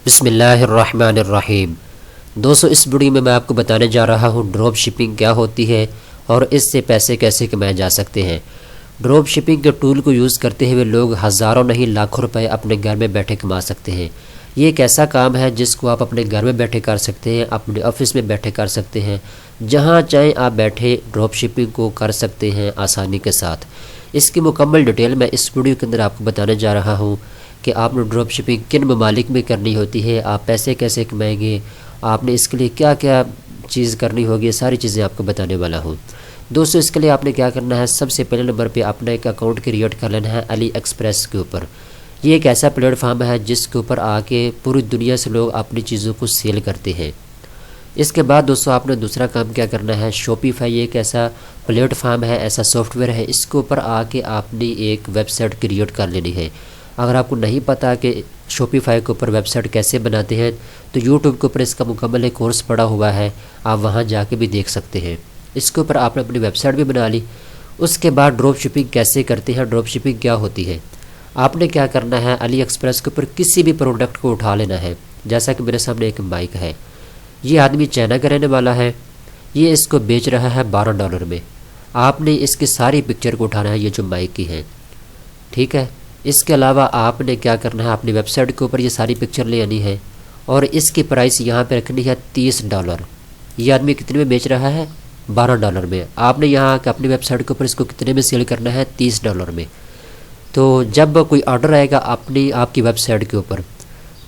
बिस्मिल्लाहिर्रहमानिर्रहीम। दोस्तों, इस वीडियो में मैं आपको बताने जा रहा हूँ ड्रॉप शिपिंग क्या होती है और इससे पैसे कैसे कमाए जा सकते हैं। ड्रॉप शिपिंग के टूल को यूज़ करते हुए लोग हज़ारों नहीं लाखों रुपए अपने घर में बैठे कमा सकते हैं। ये एक ऐसा काम है जिसको आप अपने घर में बैठे कर सकते हैं, अपने ऑफिस में बैठे कर सकते हैं, जहाँ चाहें आप बैठे ड्रॉप शिपिंग को कर सकते हैं आसानी के साथ। इसकी मुकम्मल डिटेल मैं इस वीडियो के अंदर आपको बताने जा रहा हूँ कि आपने ड्रॉप शिपिंग किन ममालिक में करनी होती है, आप पैसे कैसे कमाएंगे, आपने इसके लिए क्या क्या चीज़ करनी होगी, सारी चीज़ें आपको बताने वाला हूँ। दोस्तों, इसके लिए आपने क्या करना है, सबसे पहले नंबर पे अपना एक अकाउंट क्रिएट कर लेना है अली एक्सप्रेस के ऊपर। ये एक ऐसा प्लेटफॉर्म है जिसके ऊपर आके पूरी दुनिया से लोग अपनी चीज़ों को सेल करते हैं। इसके बाद दोस्तों आपने दूसरा काम क्या करना है, शॉपिफाई एक ऐसा प्लेटफॉर्म है, ऐसा सॉफ्टवेयर है, इसके ऊपर आके आपने एक वेबसाइट क्रिएट कर लेनी है। अगर आपको नहीं पता कि शॉपिफाई के ऊपर वेबसाइट कैसे बनाते हैं तो यूट्यूब के ऊपर इसका मुकम्मल एक कोर्स पड़ा हुआ है, आप वहां जाके भी देख सकते हैं। इसके ऊपर आपने अपनी वेबसाइट भी बना ली। उसके बाद ड्रॉप शिपिंग कैसे करते हैं, ड्रॉप शिपिंग क्या होती है, आपने क्या करना है, अली एक्सप्रेस के ऊपर किसी भी प्रोडक्ट को उठा लेना है। जैसा कि मेरे सामने एक माइक है, ये आदमी चाइना का रहने वाला है, ये इसको बेच रहा है $12 में। आपने इसकी सारी पिक्चर को उठाना है, ये जो माइक की है, ठीक है। इसके अलावा आपने क्या करना है, अपनी वेबसाइट के ऊपर ये सारी पिक्चर ले आनी है और इसकी प्राइस यहाँ पे रखनी है $30। ये आदमी कितने में बेच रहा है, $12 में। आपने यहाँ आकर अपनी वेबसाइट के ऊपर इसको कितने में सेल करना है, $30 में। तो जब कोई ऑर्डर आएगा अपनी आपकी वेबसाइट के ऊपर,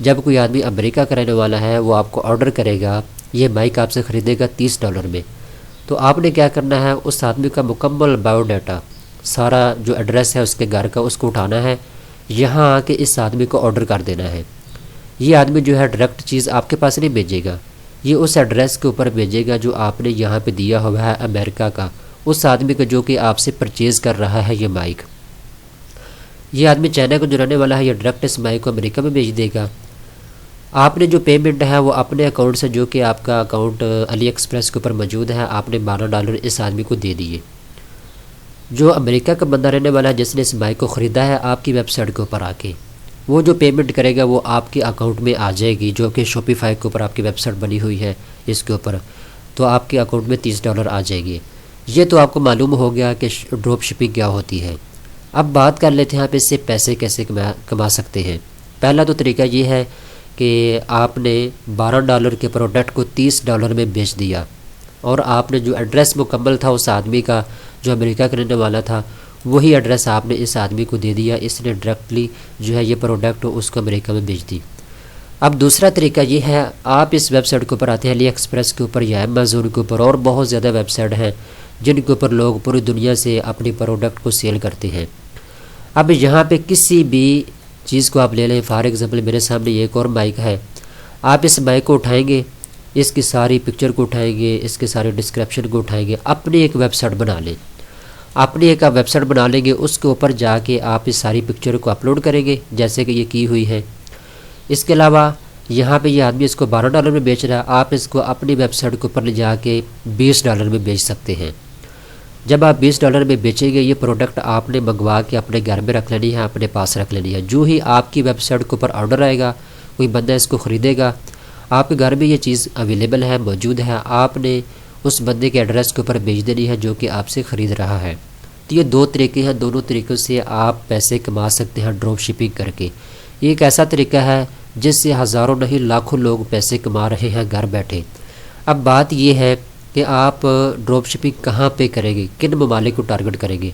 जब कोई आदमी अमेरिका का रहने वाला है वो आपको ऑर्डर करेगा, ये माइक आपसे ख़रीदेगा $30 में, तो आपने क्या करना है, उस आदमी का मुकम्मल बायोडाटा, सारा जो एड्रेस है उसके घर का, उसको उठाना है, यहाँ आके इस आदमी को ऑर्डर कर देना है। ये आदमी जो है डायरेक्ट चीज़ आपके पास नहीं भेजेगा, ये उस एड्रेस के ऊपर भेजेगा जो आपने यहाँ पे दिया हुआ है अमेरिका का, उस आदमी को जो कि आपसे परचेज़ कर रहा है ये माइक। ये आदमी चाइना को जो रहने वाला है, ये डायरेक्ट इस माइक को अमेरिका में भेज देगा। आपने जो पेमेंट है वो अपने अकाउंट से, जो कि आपका अकाउंट अली एक्सप्रेस के ऊपर मौजूद है, आपने $12 इस आदमी को दे दिए। जो अमेरिका का बंदा रहने वाला है जिसने इस बाइक को ख़रीदा है आपकी वेबसाइट के ऊपर आके, वो जो पेमेंट करेगा वो आपके अकाउंट में आ जाएगी, जो कि शॉपिफाई के ऊपर आपकी वेबसाइट बनी हुई है इसके ऊपर, तो आपके अकाउंट में $30 आ जाएगी। ये तो आपको मालूम हो गया कि ड्रॉप शिपिंग क्या होती है। अब बात कर लेते हैं आप इससे पैसे कैसे कमा सकते हैं। पहला तो तरीका ये है कि आपने $12 के प्रोडक्ट को $30 में बेच दिया और आपने जो एड्रेस मुकम्मल था उस आदमी का जो अमेरिका का रहने वाला था, वही एड्रेस आपने इस आदमी को दे दिया, इसने डायरेक्टली जो है ये प्रोडक्ट उसको अमेरिका में बेच दी। अब दूसरा तरीका ये है, आप इस वेबसाइट के ऊपर आते हैं अली एक्सप्रेस के ऊपर या अमेज़ोन के ऊपर, और बहुत ज़्यादा वेबसाइट हैं जिनके ऊपर लोग पूरी दुनिया से अपनी प्रोडक्ट को सेल करते हैं। अब यहाँ पे किसी भी चीज़ को आप ले लें, फॉर एग्ज़ाम्पल मेरे सामने एक और माइक है, आप इस माइक को उठाएंगे, इसकी सारी पिक्चर को उठाएंगे, इसके सारे डिस्क्रिप्शन को उठाएंगे, अपनी एक वेबसाइट बना लें। अपनी एक आप वेबसाइट बना लेंगे, उसके ऊपर जाके आप इस सारी पिक्चर को अपलोड करेंगे जैसे कि ये की हुई है। इसके अलावा यहाँ पे ये आदमी इसको $12 में बेच रहा है, आप इसको अपनी वेबसाइट के ऊपर ले जाके $20 में बेच सकते हैं। जब आप $20 में बेचेंगे, ये प्रोडक्ट आपने मंगवा के अपने घर में रख लेनी है, अपने पास रख लेनी है। जो ही आपकी वेबसाइट के ऊपर ऑर्डर आएगा, कोई बंदा इसको ख़रीदेगा, आपके घर में ये चीज़ अवेलेबल है, मौजूद है, आपने उस बंदे के एड्रेस के ऊपर भेज देनी है जो कि आपसे ख़रीद रहा है। तो ये दो तरीके हैं, दोनों तरीक़ों से आप पैसे कमा सकते हैं ड्रॉप शिपिंग करके। ये एक ऐसा तरीका है जिससे हज़ारों नहीं लाखों लोग पैसे कमा रहे हैं घर बैठे। अब बात ये है कि आप ड्रॉप शिपिंग कहाँ पे करेंगे, किन ममालिक को टारगेट करेंगे।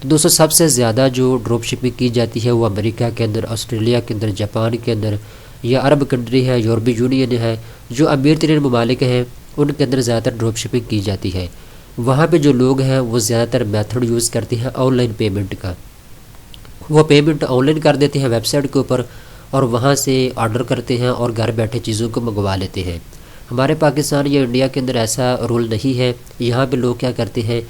तो दोस्तों, सबसे ज़्यादा जो ड्रॉप शिपिंग की जाती है वो अमेरिका के अंदर, ऑस्ट्रेलिया के अंदर, जापान के अंदर, या अरब कंट्री है, यूरोपीय यूनियन है, जो अमीर तरीन ममालिक हैं उनके अंदर ज़्यादातर ड्रॉप शिपिंग की जाती है। वहाँ पे जो लोग हैं वो ज़्यादातर मेथड यूज़ करते हैं ऑनलाइन पेमेंट का। वो पेमेंट ऑनलाइन कर देते हैं वेबसाइट के ऊपर और वहाँ से ऑर्डर करते हैं और घर बैठे चीज़ों को मंगवा लेते हैं। हमारे पाकिस्तान या इंडिया के अंदर ऐसा रूल नहीं है। यहाँ पे लोग क्या करते हैं,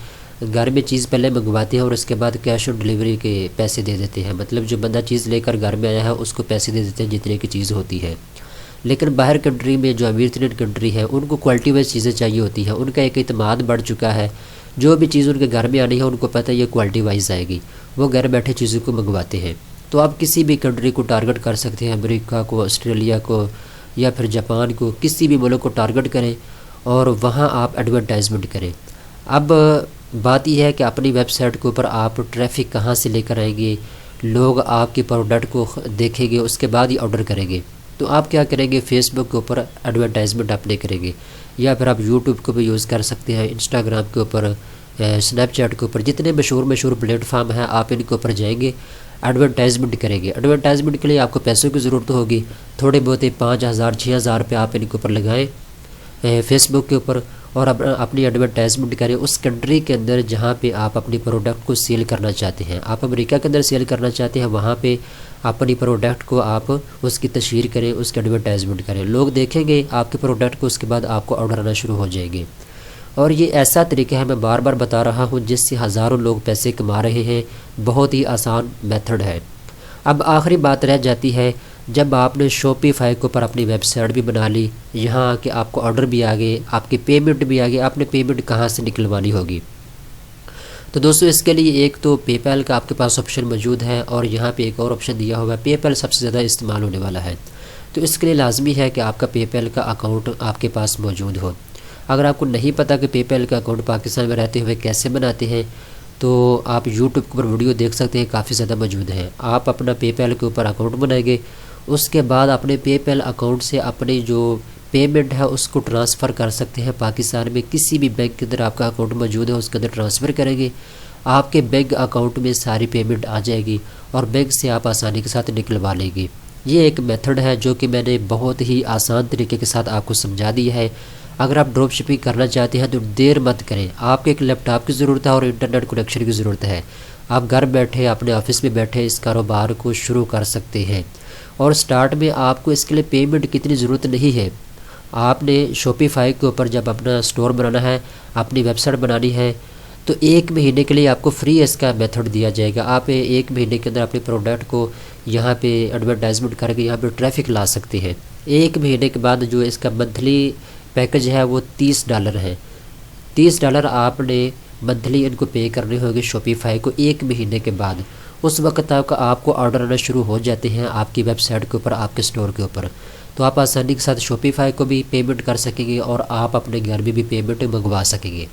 घर में चीज़ पहले मंगवाते हैं और उसके बाद कैश ऑन डिलीवरी के पैसे दे देते हैं। मतलब जो बंदा चीज़ लेकर घर में आया है उसको पैसे दे देते हैं जितने की चीज़ होती है। लेकिन बाहर कंट्री में जो अमीर तरीन कंट्री है उनको क्वालिटी वाइज चीज़ें चाहिए होती हैं, उनका एक इत्मीनान बढ़ चुका है, जो भी चीज़ उनके घर में आनी है उनको पता है ये क्वालिटी वाइज आएगी, वो घर बैठे चीज़ों को मंगवाते हैं। तो आप किसी भी कंट्री को टारगेट कर सकते हैं, अमेरिका को, ऑस्ट्रेलिया को, या फिर जापान को, किसी भी मुल्क को टारगेट करें और वहाँ आप एडवर्टाइजमेंट करें। अब बात यह है कि अपनी वेबसाइट के ऊपर आप ट्रैफिक कहाँ से लेकर आएंगे, लोग आपके प्रोडक्ट को देखेंगे उसके बाद ही ऑर्डर करेंगे। तो आप क्या करेंगे, फेसबुक के ऊपर एडवर्टाइजमेंट अपने करेंगे, या फिर आप यूट्यूब को भी यूज़ कर सकते हैं, इंस्टाग्राम के ऊपर, स्नैपचैट के ऊपर, जितने मशहूर प्लेटफॉर्म हैं आप इनके ऊपर जाएंगे, एडवर्टाइजमेंट करेंगे। एडवर्टाइजमेंट के लिए आपको पैसों की ज़रूरत होगी, थोड़े बहुत 5,000 6,000 रुपये आप इनके ऊपर लगाएं फेसबुक के ऊपर, और अपनी एडवर्टाइजमेंट करें उस कंट्री के अंदर जहाँ पे आप अपनी प्रोडक्ट को सेल करना चाहते हैं। आप अमेरिका के अंदर सेल करना चाहते हैं, वहाँ पे अपनी प्रोडक्ट को आप उसकी तशहीर करें, उसकी एडवर्टाइजमेंट करें, लोग देखेंगे आपके प्रोडक्ट को, उसके बाद आपको ऑर्डर आना शुरू हो जाएंगे। और ये ऐसा तरीका है, मैं बार बार बता रहा हूँ, जिससे हज़ारों लोग पैसे कमा रहे हैं। बहुत ही आसान मेथड है। अब आखिरी बात रह जाती है, जब आपने शॉपिफाई के ऊपर अपनी वेबसाइट भी बना ली, यहाँ कि आपको ऑर्डर भी आ गए, आपकी पेमेंट भी आ गई, आपने पेमेंट कहाँ से निकलवानी होगी। तो दोस्तों इसके लिए एक तो पेपैल का आपके पास ऑप्शन मौजूद है, और यहाँ पे एक और ऑप्शन दिया हुआ है, पेपैल सबसे ज़्यादा इस्तेमाल होने वाला है। तो इसके लिए लाजमी है कि आपका पेपैल का अकाउंट आपके पास मौजूद हो। अगर आपको नहीं पता कि पेपैल का अकाउंट पाकिस्तान में रहते हुए कैसे बनाते हैं, तो आप यूट्यूब के ऊपर वीडियो देख सकते हैं, काफ़ी ज़्यादा मौजूद हैं। आप अपना पेपैल के ऊपर अकाउंट बनाएंगे, उसके बाद अपने पेपैल अकाउंट से अपनी जो पेमेंट है उसको ट्रांसफ़र कर सकते हैं पाकिस्तान में किसी भी बैंक के अंदर आपका अकाउंट मौजूद है उसके अंदर ट्रांसफ़र करेंगे, आपके बैंक अकाउंट में सारी पेमेंट आ जाएगी और बैंक से आप आसानी के साथ निकलवा लेंगे। ये एक मेथड है जो कि मैंने बहुत ही आसान तरीके के साथ आपको समझा दिया है। अगर आप ड्रॉप शिपिंग करना चाहते हैं तो देर मत करें, आपको एक लैपटॉप की ज़रूरत है और इंटरनेट कनेक्शन की ज़रूरत है। आप घर बैठे अपने ऑफिस में बैठे इस कारोबार को शुरू कर सकते हैं। और स्टार्ट में आपको इसके लिए पेमेंट की इतनी ज़रूरत नहीं है। आपने शॉपिफाई के ऊपर जब अपना स्टोर बनाना है, अपनी वेबसाइट बनानी है, तो 1 महीने के लिए आपको फ्री इसका मेथड दिया जाएगा। आप 1 महीने के अंदर अपने प्रोडक्ट को यहाँ पे एडवर्टाइजमेंट करके यहाँ पे ट्रैफिक ला सकते हैं। 1 महीने के बाद जो इसका मंथली पैकेज है वो $30 है। $30 आपने मंथली इनको पे करने होंगे शॉपिफाई को 1 महीने के बाद। उस वक्त तक आपको ऑर्डर आना शुरू हो जाते हैं आपकी वेबसाइट के ऊपर, आपके स्टोर के ऊपर। तो आप आसानी के साथ शॉपिफाई को भी पेमेंट कर सकेंगे और आप अपने घर में भी पेमेंट मंगवा सकेंगे।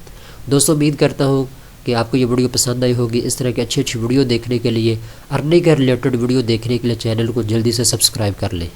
दोस्तों उम्मीद करता हूँ कि आपको ये वीडियो पसंद आई होगी। इस तरह की अच्छी अच्छी वीडियो देखने के लिए, अर्निंग के रिलेटेड वीडियो देखने के लिए चैनल को जल्दी से सब्सक्राइब कर लें।